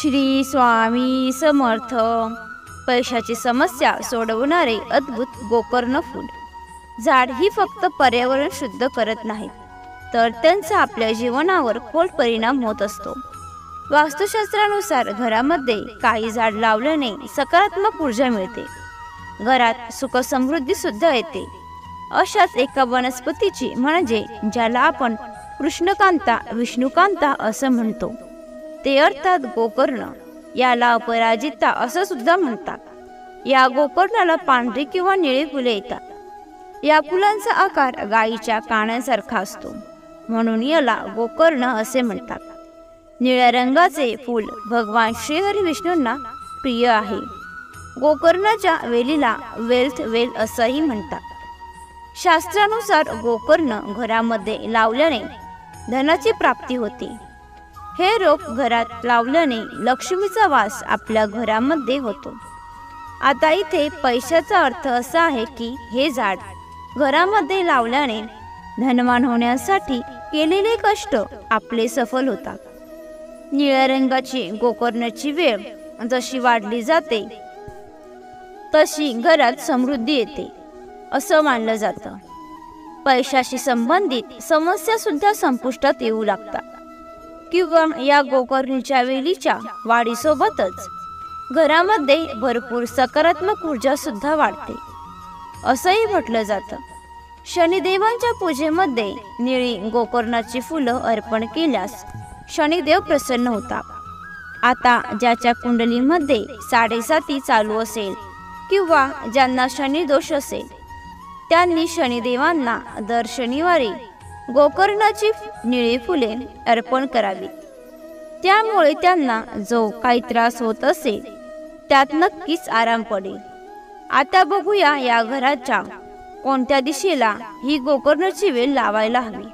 श्री स्वामी समर्थ. पैशाची समस्या सोडवणारे अद्भुत गोकर्ण फूल. झाड ही फक्त पर्यावरण शुद्ध करत नाहीत, तर त्यांचा आपल्या जीवनावर खोल परिणाम होत असतो. वास्तुशास्त्रानुसार घरामध्ये काही झाड लावल्याने सकारात्मक ऊर्जा मिळते, घरात सुख समृद्धी सुद्धा येते. अशाच एका वनस्पतीची म्हणजे ज्याला आपण कृष्णकांता विष्णुकांता असं म्हणतो, ते अर्थात गोकर्ण. याला अपराजिता असं सुद्धा म्हणतात. या गोकर्णाला पांढरी किंवा निळी फुले येतात. या फुलांचा आकार गायीच्या कानांसारखा असतो, म्हणून याला गोकर्ण असे म्हणतात. निळ्या रंगाचे फूल भगवान श्रीहरी विष्णूंना प्रिय आहे. गोकर्णाच्या वेलीला वेल्थ वेल असंही म्हणतात. शास्त्रानुसार गोकर्ण घरामध्ये लावल्याने धनाची प्राप्ती होते. हे रोप घरात लावल्याने लक्ष्मीचा वास आपल्या घरामध्ये होतो. आता इथे पैशाचा अर्थ असा आहे की हे झाड घरामध्ये लावल्याने धनवान होण्यासाठी केलेले कष्ट आपले सफल होतात. निळ्या रंगाची गोकर्णाची वेळ जशी वाढली जाते तशी घरात समृद्धी येते असं मानलं जातं. पैशाशी संबंधित समस्या सुद्धा संपुष्टात येऊ लागतात. किंवा या गोकर्णीच्या वेलीच्या वाढीसोबतच घरामध्ये भरपूर सकारात्मक ऊर्जा सुद्धा वाढते असंही म्हटलं जातं. शनिदेवांच्या पूजेमध्ये निळी गोकर्णाची फुलं अर्पण केल्यास शनिदेव प्रसन्न होतात. आता ज्याच्या कुंडलीमध्ये 7.5 चालू असेल किंवा ज्यांना शनिदोष असेल, त्यांनी शनिदेवांना दर शनिवारी गोकर्णाची निळी फुले अर्पण करावी. त्यामुळे त्यांना जो काही त्रास होत असेल त्यात नक्कीच आराम पडेल. आता बघूया या घराच्या कोणत्या दिशेला ही गोकर्णाची वेल लावायला हवी.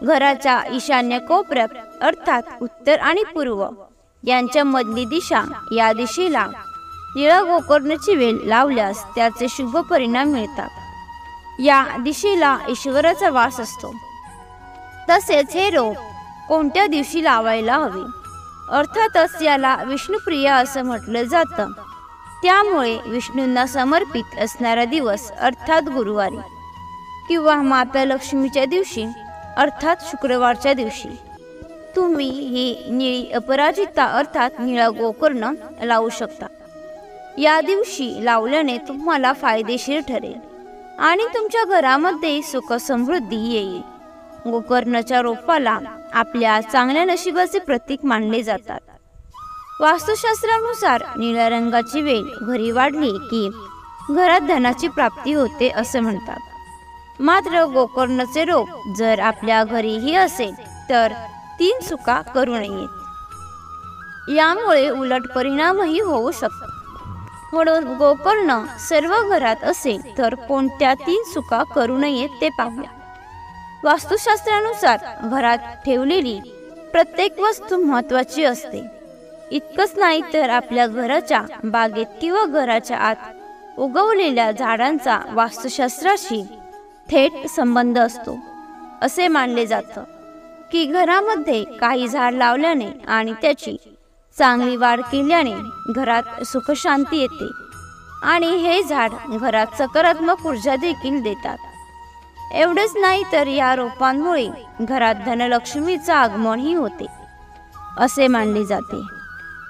घराच्या ईशान्य कोपऱ्यात अर्थात उत्तर आणि पूर्व यांच्या मधली दिशा या दिशेला निळा गोकर्णाची वेल लावल्यास त्याचे शुभ परिणाम मिळतात. या दिशेला ईश्वराचा वास असतो. तसेच हे रोप कोणत्या दिवशी लावायला हवे, अर्थातच याला विष्णुप्रिय असं म्हटलं जातं. त्यामुळे विष्णूंना समर्पित असणारा दिवस अर्थात गुरुवारी किंवा माता लक्ष्मीच्या दिवशी अर्थात शुक्रवारच्या दिवशी तुम्ही ही निळी अपराजिता अर्थात निळा गोकर्ण लावू शकता. या दिवशी लावल्याने तुम्हाला फायदेशीर ठरेल आणि तुमच्या घरामध्ये सुख समृद्धी येईल. गोकर्णाच्या रोपाला आपल्या चांगल्या नशिबाचे प्रतीक मानले जातात. वास्तुशास्त्रानुसार निळ्या रंगाची वेल घरी वाढली की घरात धनाची प्राप्ती होते असं म्हणतात. मात्र गोकर्णाचे रोप जर आपल्या घरीही असेल तर 3 चुका करू नयेत. यामुळे उलट परिणामही होऊ शकतात. म्हणून गोकर्ण सर्व घरात असेल तर कोणत्या 3 चुका करू नयेत ते पाहूया. वास्तुशास्त्रानुसार घरात ठेवलेली प्रत्येक वस्तू महत्त्वाची असते. इतकंच नाही तर आपल्या घराच्या बागेत किंवा घराच्या आत उगवलेल्या झाडांचा वास्तुशास्त्राशी थेट संबंध असतो. असे मानले जातं की घरामध्ये काही झाड लावल्याने आणि त्याची चांगली वाढ केल्याने घरात सुखशांती येते आणि हे झाड घरात सकारात्मक ऊर्जा देखील देतात. एवढेच नाही तर या रोपांमुळे घरात धनलक्ष्मीचं आगमनही होते असे मानले जाते.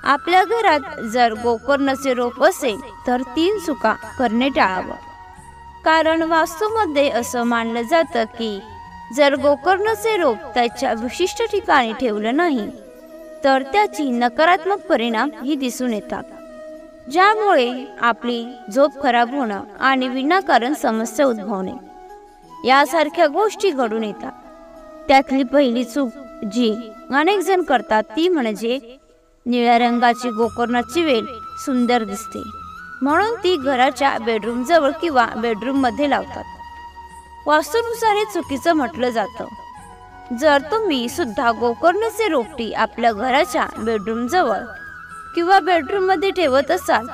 आपल्या घरात जर गोकर्णाचे रोप असेल तर 3 चुका करणे टाळावं. कारण वास्तूमध्ये असं मानलं जातं की जर गोकर्णाचे रोप त्याच्या विशिष्ट ठिकाणी ठेवलं नाही तर त्याची नकारात्मक परिणाम ही दिसून येतात, ज्यामुळे आपली झोप खराब होणं आणि विनाकारण समस्या उद्भवणे यासारख्या गोष्टी घडून येतात. त्यातली पहिली चूक जी अनेक जण करतात ती म्हणजे निळ्या रंगाची गोकर्णाची वेल सुंदर दिसते म्हणून ती घराच्या बेडरूम जवळ किंवा बेडरूम मध्ये लावतात. वास्तूनुसार हे चुकीचं म्हटलं जातं. जर तुम्ही सुद्धा गोकर्णाचे रोपटी आपल्या घराच्या बेडरूम जवळ किंवा बेडरूम मध्ये ठेवत असाल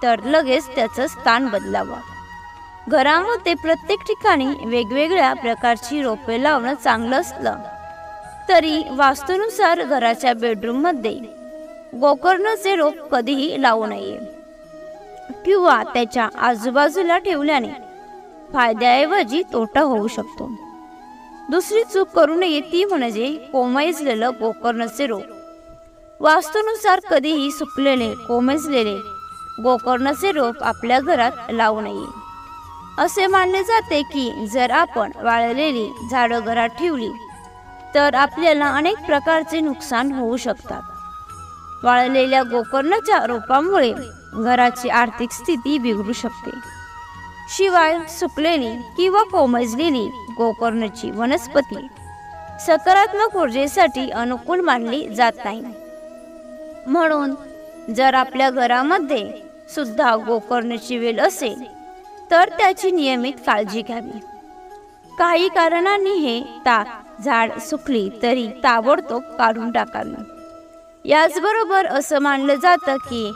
तर लगेच त्याचं स्थान बदलावं. घरामध्ये प्रत्येक ठिकाणी वेगवेगळ्या प्रकारची रोपे लावणं चांगलं असलं तरी वास्तूनुसार घराच्या बेडरूम मध्ये गोकर्णाचे रोप कधीही लावू नये किंवा त्याच्या आजूबाजूला ठेवल्याने फायद्याऐवजी तोटा होऊ शकतो. दुसरी चूक करू नये ती म्हणजे कोमेजलेलं गोकर्णाचे रोप. वास्तूनुसार कधीही सुकलेले कोमेजलेले गोकर्णाचे रोप आपल्या घरात लावू नये. असे मानले जाते की जर आपण वाळलेली झाडं घरात ठेवली तर आपल्याला अनेक प्रकारचे नुकसान होऊ शकतात. वाळलेल्या गोकर्णाच्या रोपांमुळे घराची आर्थिक स्थिती बिघडू शकते. शिवाय सुकलेली किंवा कोमेजलेली गोकर्णाची वनस्पती सकारात्मक ऊर्जेसाठी अनुकूल मानली जात नाही. म्हणून जर आपल्या घरामध्ये सुद्धा गोकर्णाची वेल असेल तर त्याची नियमित काळजी घ्यावी. काही कारणांनी हे झाड सुकली तरी ताबडतोब काढून टाकावी. याचबरोबर असं मानलं जातं की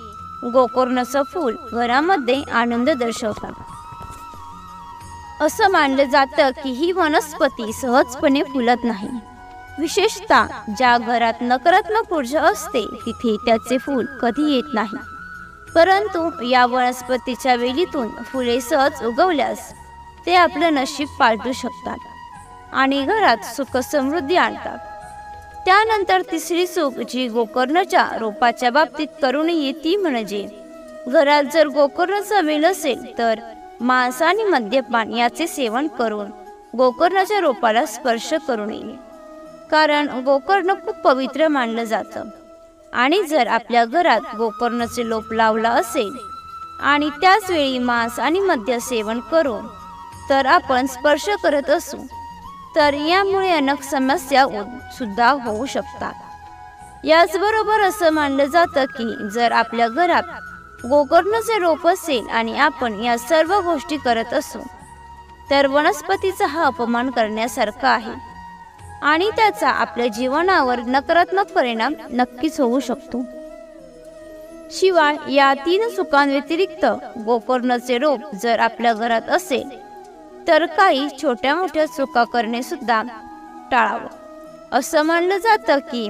गोकर्णाचं फूल घरामध्ये आनंद दर्शवतात. असं मानलं जातं की ही वनस्पती सहजपणे फुलत नाही. विशेषतः ज्या घरात नकारात्मक ऊर्जा असते तिथे त्याचे फूल कधी येत नाही. परंतु या वनस्पतीच्या वेलीतून फुले सहज उगवल्यास ते आपलं नशीब पालटू शकतात आणि घरात सुख समृद्धी आणतात. त्यानंतर तिसरी चूक जी गोकर्णाच्या रोपाच्या बाबतीत करू नये ती म्हणजे घरात जर गोकर्णाचा वेल असेल तर मांस आणि मद्यपान याचे सेवन करून गोकर्णाच्या रोपाला स्पर्श करू नये. कारण गोकर्ण खूप पवित्र मानलं जातं आणि जर आपल्या घरात गोकर्णाचे रोप लावला असेल आणि त्याच वेळी मांस आणि मद्य सेवन करून तर आपण स्पर्श करत असू तर यामुळे अनेक समस्या सुद्धा होऊ शकतात. याचबरोबर असं मानलं जातं की जर आपल्या घरात गोकर्णाचे रोप असेल आणि आपण या सर्व गोष्टी करत असू तर वनस्पतीचा हा अपमान करण्यासारखा आहे आणि त्याचा आपल्या जीवनावर नकारात्मक परिणाम नक्कीच होऊ शकतो. शिवाय या 3 चुकांव्यतिरिक्त गोकर्णाचे रोप जर आपल्या घरात असेल तर काही छोट्या मोठ्या चुका करणे सुद्धा टाळावं. असं मानलं जातं की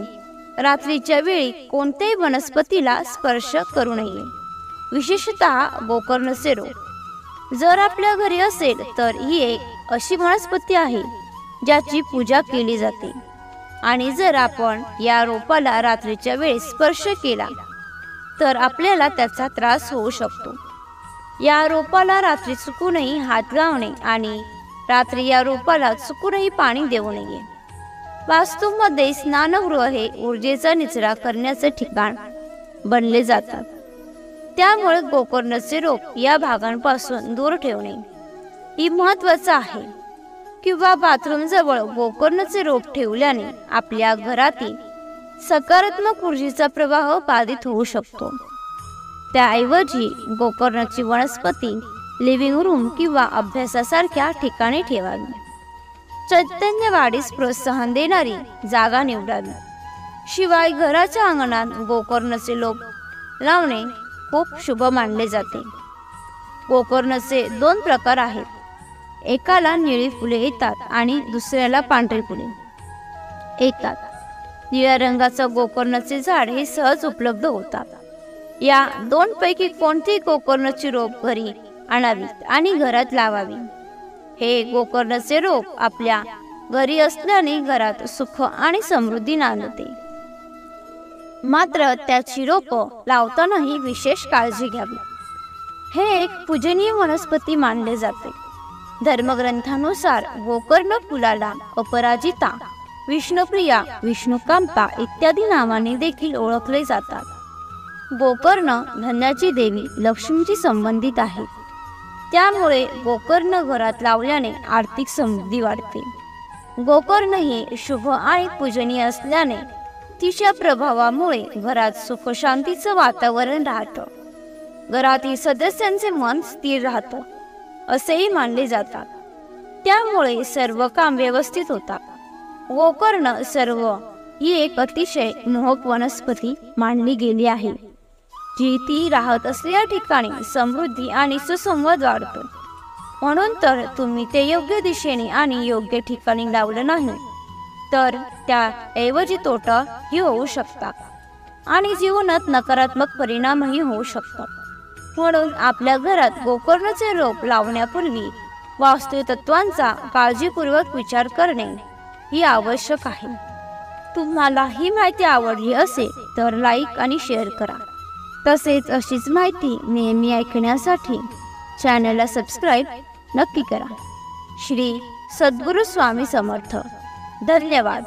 रात्रीच्या वेळी कोणत्याही वनस्पतीला स्पर्श करू नये, विशेषतः गोकर्णाचे रोप जर आपल्या घरी असेल तर ही एक अशी वनस्पती आहे ज्याची पूजा केली जाते आणि जर आपण या रोपाला रात्रीच्या वेळी स्पर्श केला तर आपल्याला त्याचा त्रास होऊ शकतो. या रोपाला रात्री चुकूनही हात लावणे आणि रात्री या रोपाला चुकूनही पाणी देऊ नये. वास्तूमध्ये स्नानगृह हे ऊर्जेचा निचरा करण्याचे ठिकाण बनले जातात. त्यामुळे गोकर्णाचे रोप या भागांपासून दूर ठेवणे ही महत्त्वाचं आहे. किंवा बाथरूम जवळ गोकर्णाचे रोप ठेवल्याने आपल्या घरातील सकारात्मक ऊर्जेचा प्रवाह बाधित होऊ शकतो. त्याऐवजी गोकर्णाची वनस्पती लिव्हिंग रूम किंवा अभ्यासासारख्या ठिकाणी ठेवावी. चैतन्य वाढीस प्रोत्साहन देणारी जागा निवडावी. शिवाय घराच्या अंगणात गोकर्णाचे रोप लावणे खूप शुभ मानले जाते. गोकर्णाचे 2 प्रकार आहेत. एकाला निळी फुले येतात आणि दुसऱ्याला पांढरी फुले येतात. निळ्या रंगाचं गोकर्णाचे झाड हे सहज उपलब्ध होतात. या 2 पैकी कोणतेही गोकर्णाची रोप घरी आणावीत आणि घरात लावावी. हे गोकर्णाचे रोप आपल्या घरी असल्याने घरात सुख आणि समृद्धी नांदते. मात्र त्याची रोपं लावतानाही विशेष काळजी घ्यावी. हे एक पूजनीय वनस्पती मानले जाते. धर्मग्रंथानुसार गोकर्ण फुलाला अपराजिता, विष्णुप्रिया, विष्णुकांता इत्यादी नावाने देखील ओळखले जातात. गोकर्ण धनाची देवी लक्ष्मीशी संबंधित आहे. त्यामुळे गोकर्ण घरात लावल्याने आर्थिक समृद्धी वाढते. गोकर्ण हे शुभ आणि पूजनीय असल्याने तिच्या प्रभावामुळे घरात सुख शांतीचं वातावरण राहतं. घरातील सदस्यांचे मन स्थिर राहतं असेही मानले जातात. त्यामुळे सर्व काम व्यवस्थित होतात. गोकर्ण सर्व ही एक अतिशय मोहक वनस्पती मानली गेली आहे, जी ती राहत असलेल्या ठिकाणी समृद्धी आणि सुसंवाद वाढतो. म्हणून तर तुम्ही ते योग्य दिशेने आणि योग्य ठिकाणी लावलं नाही तर त्याऐवजी तोटा ही होऊ शकतात. आणि जीवनात नकारात्मक परिणामही होऊ शकतात. म्हणून आपल्या घरात गोकर्णाचे रोप लावण्यापूर्वी वास्तुतत्वांचा काळजीपूर्वक विचार करणे ही आवश्यक आहे. तुम्हाला ही माहिती आवडली असेल तर लाईक आणि शेअर करा. तसेच अशीच माहिती नेहमी ऐकण्यासाठी चॅनलला सबस्क्राईब नक्की करा. श्री सद्गुरू स्वामी समर्थ. धन्यवाद.